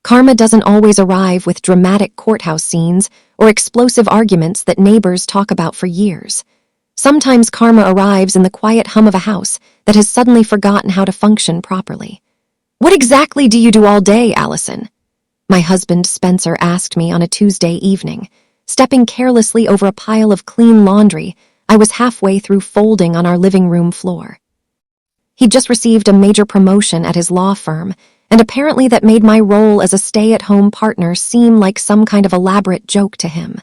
Karma doesn't always arrive with dramatic courthouse scenes or explosive arguments that neighbors talk about for years. Sometimes karma arrives in the quiet hum of a house that has suddenly forgotten how to function properly. "What exactly do you do all day, Allison?" my husband Spencer asked me on a Tuesday evening, stepping carelessly over a pile of clean laundry I was halfway through folding on our living room floor. He'd just received a major promotion at his law firm, and apparently that made my role as a stay-at-home partner seem like some kind of elaborate joke to him.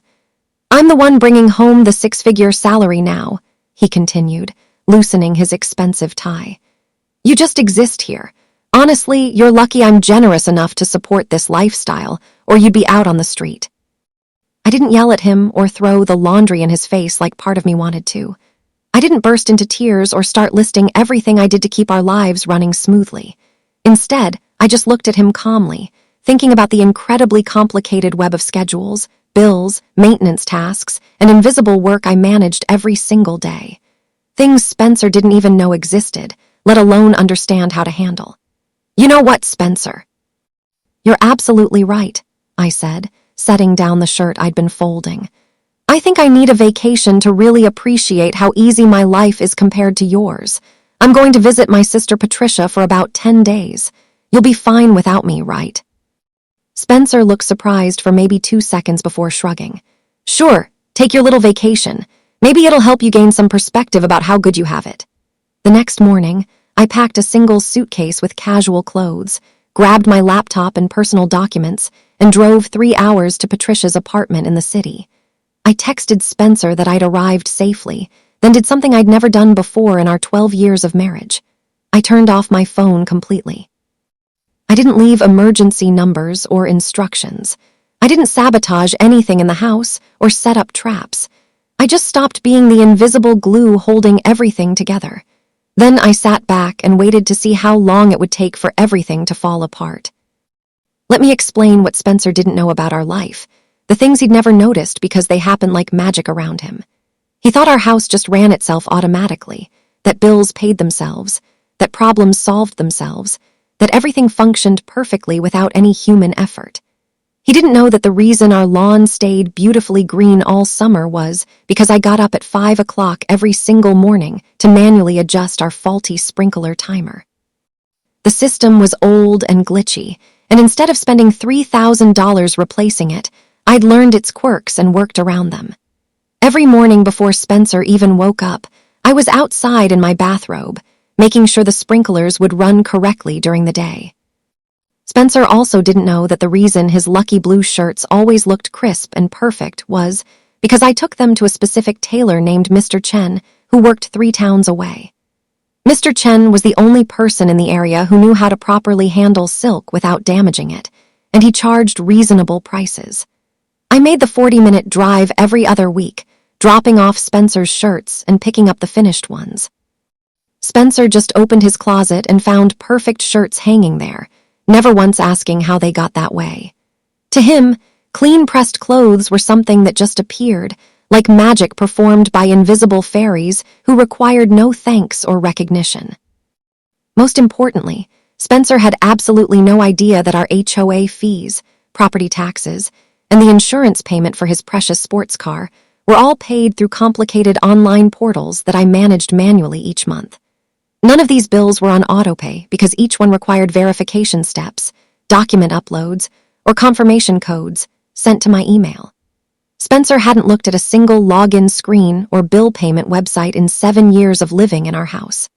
"I'm the one bringing home the six-figure salary now," he continued, loosening his expensive tie. "You just exist here. Honestly, you're lucky I'm generous enough to support this lifestyle, or you'd be out on the street." I didn't yell at him or throw the laundry in his face like part of me wanted to. I didn't burst into tears or start listing everything I did to keep our lives running smoothly. Instead, I just looked at him calmly, thinking about the incredibly complicated web of schedules, bills, maintenance tasks, and invisible work I managed every single day. Things Spencer didn't even know existed, let alone understand how to handle. "You know what, Spencer?" "You're absolutely right," I said, setting down the shirt I'd been folding. "I think I need a vacation to really appreciate how easy my life is compared to yours. I'm going to visit my sister Patricia for about 10 days. You'll be fine without me, right?" Spencer looked surprised for maybe 2 seconds before shrugging. "Sure, take your little vacation. Maybe it'll help you gain some perspective about how good you have it." The next morning, I packed a single suitcase with casual clothes, grabbed my laptop and personal documents, and drove 3 hours to Patricia's apartment in the city. I texted Spencer that I'd arrived safely, then did something I'd never done before in our 12 years of marriage. I turned off my phone completely. I didn't leave emergency numbers or instructions. I didn't sabotage anything in the house or set up traps. I just stopped being the invisible glue holding everything together. Then I sat back and waited to see how long it would take for everything to fall apart. Let me explain what Spencer didn't know about our life, the things he'd never noticed because they happened like magic around him. He thought our house just ran itself automatically, that bills paid themselves, that problems solved themselves, that everything functioned perfectly without any human effort. He didn't know that the reason our lawn stayed beautifully green all summer was because I got up at 5 o'clock every single morning to manually adjust our faulty sprinkler timer. The system was old and glitchy, and instead of spending $3,000 replacing it, I'd learned its quirks and worked around them. Every morning before Spencer even woke up, I was outside in my bathrobe, making sure the sprinklers would run correctly during the day. Spencer also didn't know that the reason his lucky blue shirts always looked crisp and perfect was because I took them to a specific tailor named Mr. Chen, who worked 3 towns away. Mr. Chen was the only person in the area who knew how to properly handle silk without damaging it, and he charged reasonable prices. I made the 40-minute drive every other week, dropping off Spencer's shirts and picking up the finished ones. Spencer just opened his closet and found perfect shirts hanging there, never once asking how they got that way. To him, clean-pressed clothes were something that just appeared, like magic performed by invisible fairies who required no thanks or recognition. Most importantly, Spencer had absolutely no idea that our HOA fees, property taxes, and the insurance payment for his precious sports car were all paid through complicated online portals that I managed manually each month. None of these bills were on autopay because each one required verification steps, document uploads, or confirmation codes sent to my email. Spencer hadn't looked at a single login screen or bill payment website in 7 years of living in our house.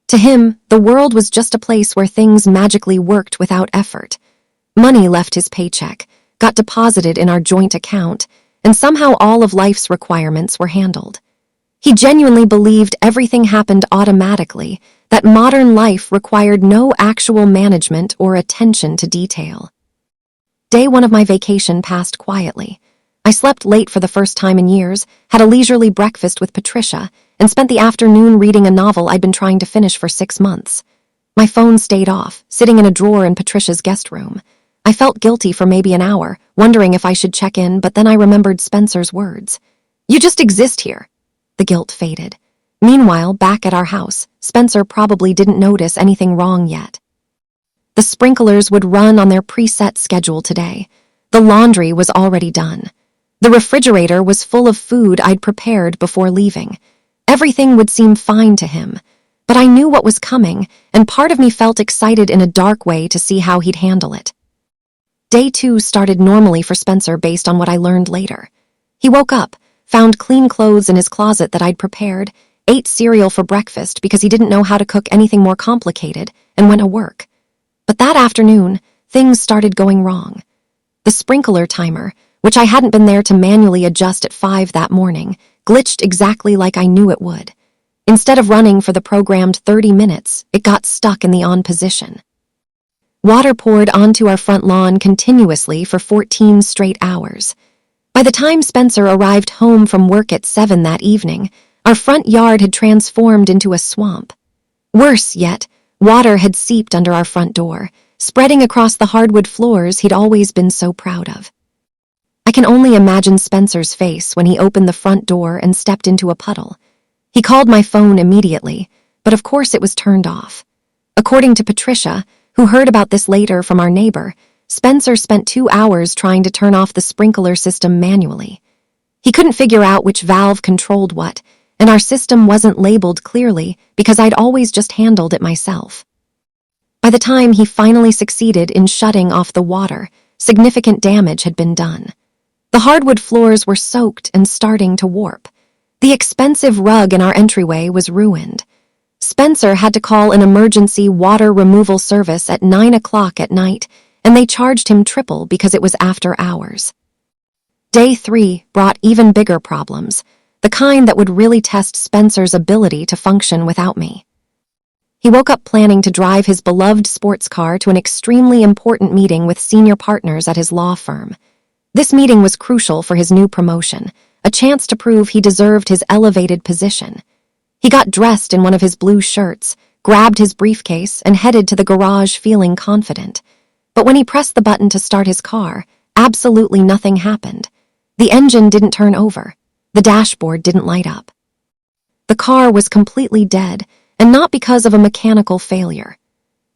To him, the world was just a place where things magically worked without effort. Money left his paycheck, got deposited in our joint account, and somehow all of life's requirements were handled. He genuinely believed everything happened automatically, that modern life required no actual management or attention to detail. Day 1 of my vacation passed quietly. I slept late for the first time in years, had a leisurely breakfast with Patricia, and spent the afternoon reading a novel I'd been trying to finish for 6 months. My phone stayed off, sitting in a drawer in Patricia's guest room. I felt guilty for maybe an hour, wondering if I should check in, but then I remembered Spencer's words. "You just exist here." The guilt faded. Meanwhile, back at our house, Spencer probably didn't notice anything wrong yet. The sprinklers would run on their preset schedule today. The laundry was already done. The refrigerator was full of food I'd prepared before leaving. Everything would seem fine to him, but I knew what was coming, and part of me felt excited in a dark way to see how he'd handle it. Day 2 started normally for Spencer based on what I learned later. He woke up, found clean clothes in his closet that I'd prepared, ate cereal for breakfast because he didn't know how to cook anything more complicated, and went to work. But that afternoon, things started going wrong. The sprinkler timer, which I hadn't been there to manually adjust at 5 that morning, glitched exactly like I knew it would. Instead of running for the programmed 30 minutes, it got stuck in the on position. Water poured onto our front lawn continuously for 14 straight hours. By the time Spencer arrived home from work at 7 that evening, our front yard had transformed into a swamp. Worse yet, water had seeped under our front door, spreading across the hardwood floors he'd always been so proud of. I can only imagine Spencer's face when he opened the front door and stepped into a puddle. He called my phone immediately, but of course it was turned off. According to Patricia, who heard about this later from our neighbor, Spencer spent 2 hours trying to turn off the sprinkler system manually. He couldn't figure out which valve controlled what, and our system wasn't labeled clearly because I'd always just handled it myself. By the time he finally succeeded in shutting off the water, significant damage had been done. The hardwood floors were soaked and starting to warp. The expensive rug in our entryway was ruined. Spencer had to call an emergency water removal service at 9 o'clock at night, and they charged him triple because it was after hours. Day 3 brought even bigger problems, the kind that would really test Spencer's ability to function without me. He woke up planning to drive his beloved sports car to an extremely important meeting with senior partners at his law firm. This meeting was crucial for his new promotion, a chance to prove he deserved his elevated position. He got dressed in one of his blue shirts, grabbed his briefcase, and headed to the garage feeling confident. But when he pressed the button to start his car, absolutely nothing happened. The engine didn't turn over. The dashboard didn't light up. The car was completely dead, and not because of a mechanical failure.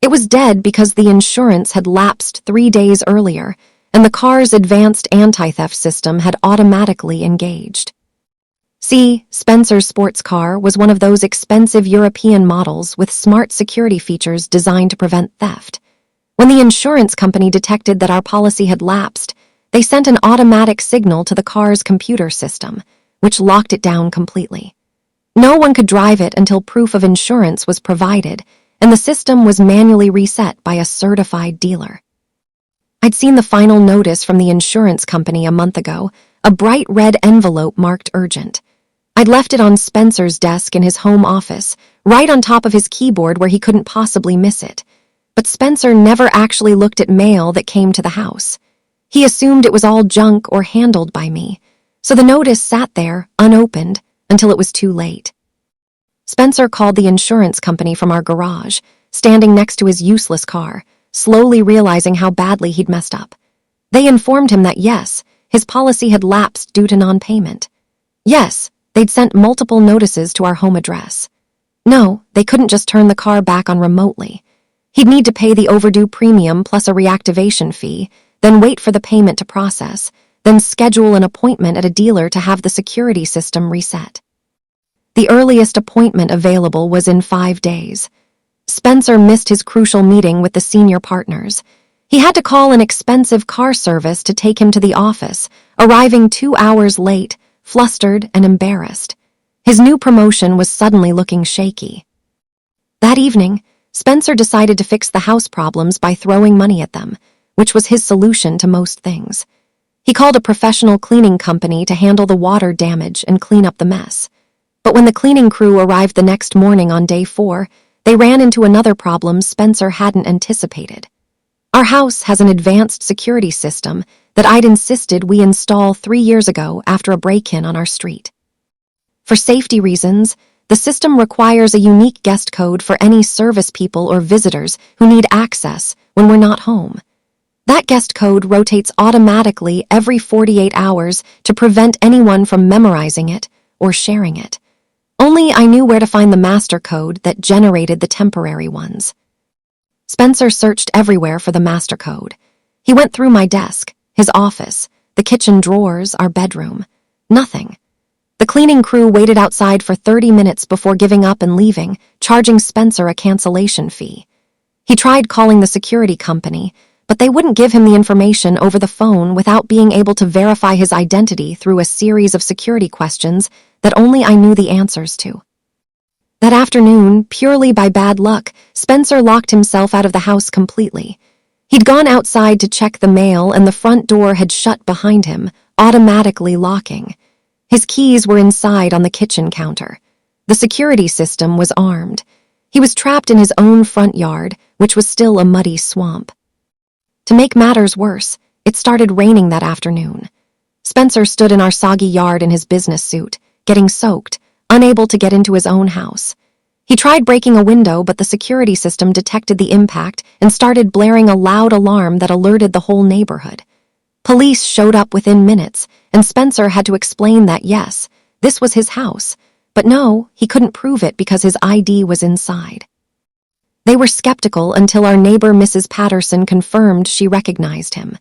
It was dead because the insurance had lapsed 3 days earlier, and the car's advanced anti-theft system had automatically engaged. See, Spencer's sports car was one of those expensive European models with smart security features designed to prevent theft. When the insurance company detected that our policy had lapsed, they sent an automatic signal to the car's computer system, which locked it down completely. No one could drive it until proof of insurance was provided, and the system was manually reset by a certified dealer. I'd seen the final notice from the insurance company a month ago, a bright red envelope marked urgent. I'd left it on Spencer's desk in his home office, right on top of his keyboard where he couldn't possibly miss it. But Spencer never actually looked at mail that came to the house. He assumed it was all junk or handled by me, so the notice sat there, unopened, until it was too late. Spencer called the insurance company from our garage, standing next to his useless car, slowly realizing how badly he'd messed up. They informed him that yes, his policy had lapsed due to non-payment. Yes, they'd sent multiple notices to our home address. No, they couldn't just turn the car back on remotely. He'd need to pay the overdue premium plus a reactivation fee, then wait for the payment to process, then schedule an appointment at a dealer to have the security system reset. The earliest appointment available was in 5 days. Spencer missed his crucial meeting with the senior partners. He had to call an expensive car service to take him to the office, arriving 2 hours late, flustered and embarrassed. His new promotion was suddenly looking shaky. That evening, Spencer decided to fix the house problems by throwing money at them, which was his solution to most things. He called a professional cleaning company to handle the water damage and clean up the mess. But when the cleaning crew arrived the next morning on day 4, they ran into another problem Spencer hadn't anticipated. Our house has an advanced security system that I'd insisted we install 3 years ago after a break-in on our street. For safety reasons, the system requires a unique guest code for any service people or visitors who need access when we're not home. That guest code rotates automatically every 48 hours to prevent anyone from memorizing it or sharing it. Only I knew where to find the master code that generated the temporary ones. Spencer searched everywhere for the master code. He went through my desk, his office, the kitchen drawers, our bedroom. Nothing. The cleaning crew waited outside for 30 minutes before giving up and leaving, charging Spencer a cancellation fee. He tried calling the security company, but they wouldn't give him the information over the phone without being able to verify his identity through a series of security questions that only I knew the answers to. That afternoon, purely by bad luck, Spencer locked himself out of the house completely. He'd gone outside to check the mail and the front door had shut behind him, automatically locking. His keys were inside on the kitchen counter. The security system was armed. He was trapped in his own front yard, which was still a muddy swamp. To make matters worse, it started raining that afternoon. Spencer stood in our soggy yard in his business suit, getting soaked, unable to get into his own house. He tried breaking a window, but the security system detected the impact and started blaring a loud alarm that alerted the whole neighborhood. Police showed up within minutes, and Spencer had to explain that yes, this was his house, but no, he couldn't prove it because his ID was inside. They were skeptical until our neighbor Mrs. Patterson confirmed she recognized him.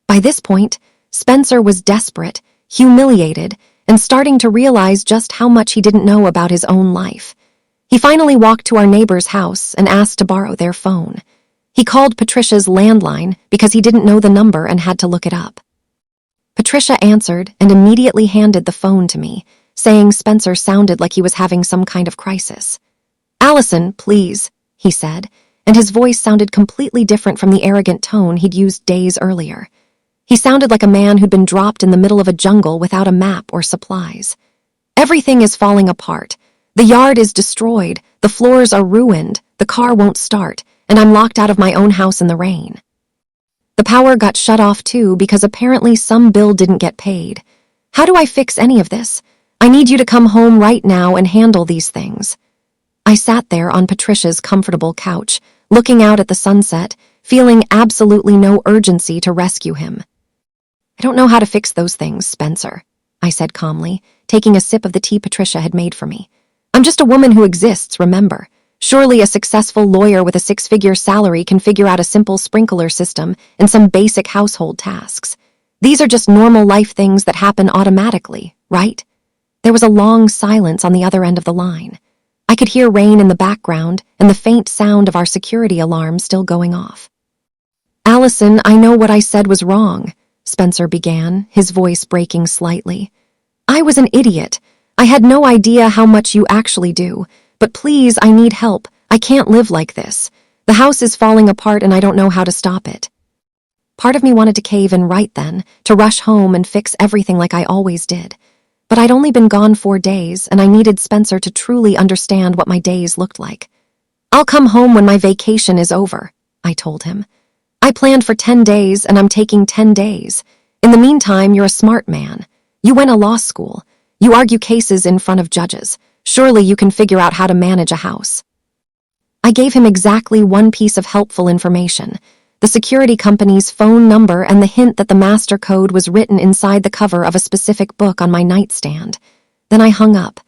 By this point, Spencer was desperate, humiliated, and starting to realize just how much he didn't know about his own life. He finally walked to our neighbor's house and asked to borrow their phone. He called Patricia's landline because he didn't know the number and had to look it up. Patricia answered and immediately handed the phone to me, saying Spencer sounded like he was having some kind of crisis. "Allison, please," he said, and his voice sounded completely different from the arrogant tone he'd used days earlier. He sounded like a man who'd been dropped in the middle of a jungle without a map or supplies. "Everything is falling apart. The yard is destroyed, the floors are ruined, the car won't start, and I'm locked out of my own house in the rain. The power got shut off too because apparently some bill didn't get paid. How do I fix any of this? I need you to come home right now and handle these things." I sat there on Patricia's comfortable couch, looking out at the sunset, feeling absolutely no urgency to rescue him. "I don't know how to fix those things, Spencer," I said calmly, taking a sip of the tea Patricia had made for me. "I'm just a woman who exists, remember? Surely a successful lawyer with a 6-figure salary can figure out a simple sprinkler system and some basic household tasks. These are just normal life things that happen automatically, right?" There was a long silence on the other end of the line. I could hear rain in the background and the faint sound of our security alarm still going off. "Allison, I know what I said was wrong," Spencer began, his voice breaking slightly. "I was an idiot. I had no idea how much you actually do. But please, I need help. I can't live like this. The house is falling apart and I don't know how to stop it." Part of me wanted to cave in right then, to rush home and fix everything like I always did. But I'd only been gone 4 days, and I needed Spencer to truly understand what my days looked like. "I'll come home when my vacation is over," I told him. "I planned for 10 days, and I'm taking 10 days. In the meantime, you're a smart man. You went to law school. You argue cases in front of judges. Surely you can figure out how to manage a house." I gave him exactly one piece of helpful information: the security company's phone number and the hint that the master code was written inside the cover of a specific book on my nightstand. Then I hung up.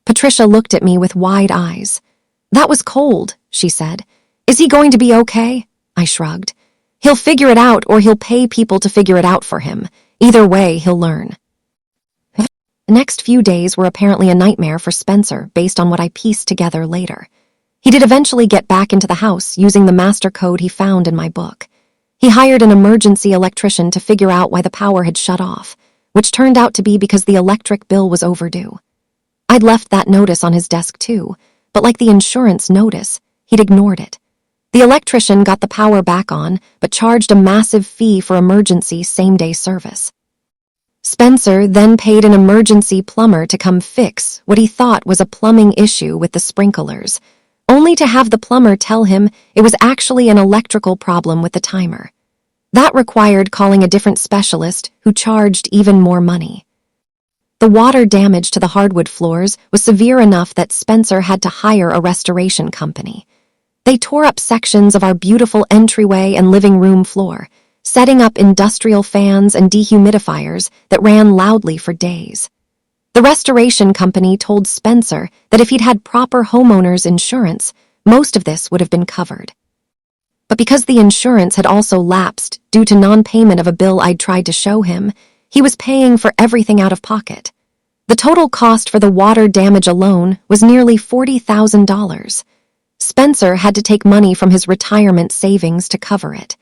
Patricia looked at me with wide eyes. "That was cold," she said. "Is he going to be okay?" I shrugged. "He'll figure it out, or he'll pay people to figure it out for him. Either way, he'll learn." The next few days were apparently a nightmare for Spencer based on what I pieced together later. He did eventually get back into the house using the master code he found in my book. He hired an emergency electrician to figure out why the power had shut off, which turned out to be because the electric bill was overdue. I'd left that notice on his desk too, but like the insurance notice, he'd ignored it. The electrician got the power back on, but charged a massive fee for emergency same-day service. Spencer then paid an emergency plumber to come fix what he thought was a plumbing issue with the sprinklers, only to have the plumber tell him it was actually an electrical problem with the timer. That required calling a different specialist who charged even more money. The water damage to the hardwood floors was severe enough that Spencer had to hire a restoration company. They tore up sections of our beautiful entryway and living room floor, setting up industrial fans and dehumidifiers that ran loudly for days. The restoration company told Spencer that if he'd had proper homeowner's insurance, most of this would have been covered. But because the insurance had also lapsed due to non-payment of a bill I'd tried to show him, he was paying for everything out of pocket. The total cost for the water damage alone was nearly $40,000. Spencer had to take money from his retirement savings to cover it.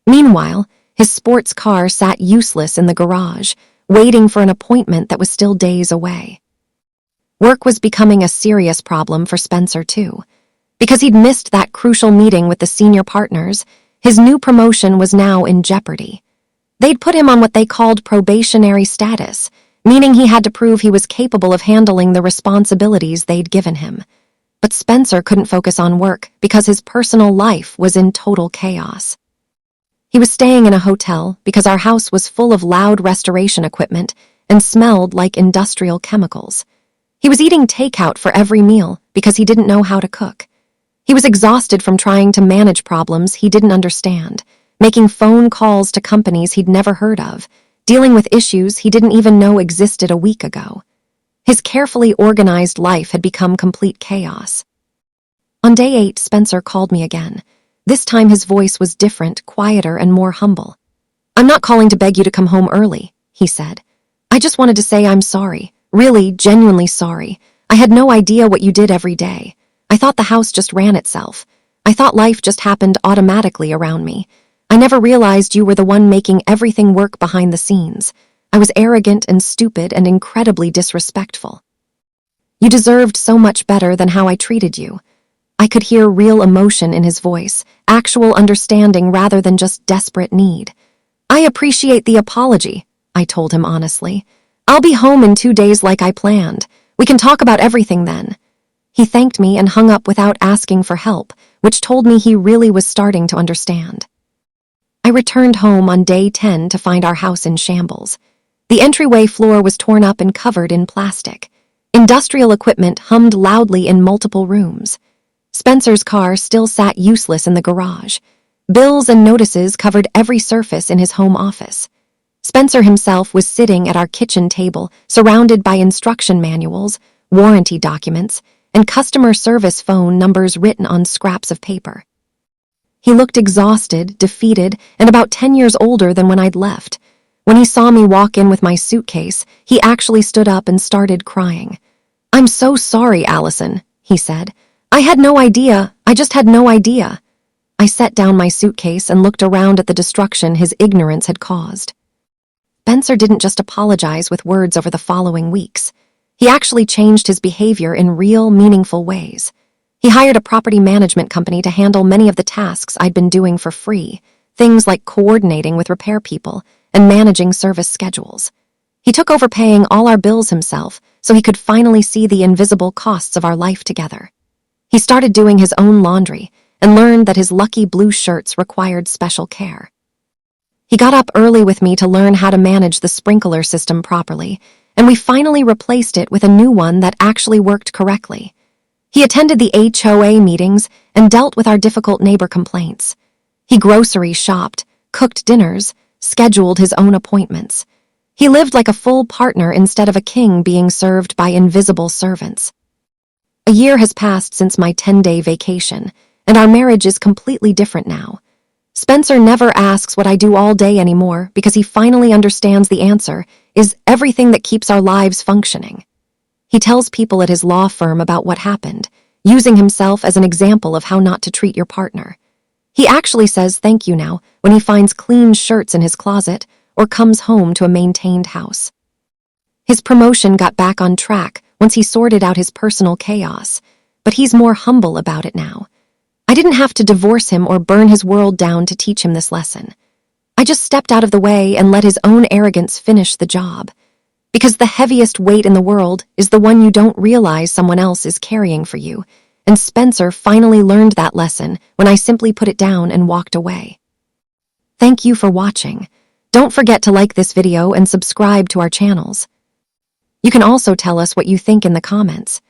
Meanwhile, his sports car sat useless in the garage, waiting for an appointment that was still days away. Work was becoming a serious problem for Spencer, too. Because he'd missed that crucial meeting with the senior partners, his new promotion was now in jeopardy. They'd put him on what they called probationary status, meaning he had to prove he was capable of handling the responsibilities they'd given him. But Spencer couldn't focus on work because his personal life was in total chaos. He was staying in a hotel because our house was full of loud restoration equipment and smelled like industrial chemicals. He was eating takeout for every meal because he didn't know how to cook. He was exhausted from trying to manage problems he didn't understand, making phone calls to companies he'd never heard of, dealing with issues he didn't even know existed a week ago. His carefully organized life had become complete chaos. On day 8, Spencer called me again. This time his voice was different, quieter, and more humble. "I'm not calling to beg you to come home early," he said. "I just wanted to say I'm sorry, really, genuinely sorry. I had no idea what you did every day. I thought the house just ran itself. I thought life just happened automatically around me. I never realized you were the one making everything work behind the scenes. I was arrogant and stupid and incredibly disrespectful. You deserved so much better than how I treated you." I could hear real emotion in his voice, actual understanding rather than just desperate need. "I appreciate the apology," I told him honestly. "I'll be home in 2 days like I planned. We can talk about everything then." He thanked me and hung up without asking for help, which told me he really was starting to understand. I returned home on day 10 to find our house in shambles. The entryway floor was torn up and covered in plastic. Industrial equipment hummed loudly in multiple rooms. Spencer's car still sat useless in the garage. Bills and notices covered every surface in his home office. Spencer himself was sitting at our kitchen table, surrounded by instruction manuals, warranty documents, and customer service phone numbers written on scraps of paper. He looked exhausted, defeated, and about 10 years older than when I'd left. When he saw me walk in with my suitcase, he actually stood up and started crying. "I'm so sorry, Allison," he said. I just had no idea." I set down my suitcase and looked around at the destruction his ignorance had caused. Spencer didn't just apologize with words over the following weeks. He actually changed his behavior in real, meaningful ways. He hired a property management company to handle many of the tasks I'd been doing for free, things like coordinating with repair people and managing service schedules. He took over paying all our bills himself so he could finally see the invisible costs of our life together. He started doing his own laundry and learned that his lucky blue shirts required special care. He got up early with me to learn how to manage the sprinkler system properly, and we finally replaced it with a new one that actually worked correctly. He attended the HOA meetings and dealt with our difficult neighbor complaints. He grocery shopped, cooked dinners, scheduled his own appointments. He lived like a full partner instead of a king being served by invisible servants. A year has passed since my 10-day vacation, and our marriage is completely different now. Spencer never asks what I do all day anymore because he finally understands the answer is everything that keeps our lives functioning. He tells people at his law firm about what happened, using himself as an example of how not to treat your partner. He actually says thank you now when he finds clean shirts in his closet or comes home to a maintained house. His promotion got back on track once he sorted out his personal chaos, but he's more humble about it now. I didn't have to divorce him or burn his world down to teach him this lesson. I just stepped out of the way and let his own arrogance finish the job. Because the heaviest weight in the world is the one you don't realize someone else is carrying for you, and Spencer finally learned that lesson when I simply put it down and walked away. Thank you for watching. Don't forget to like this video and subscribe to our channels. You can also tell us what you think in the comments.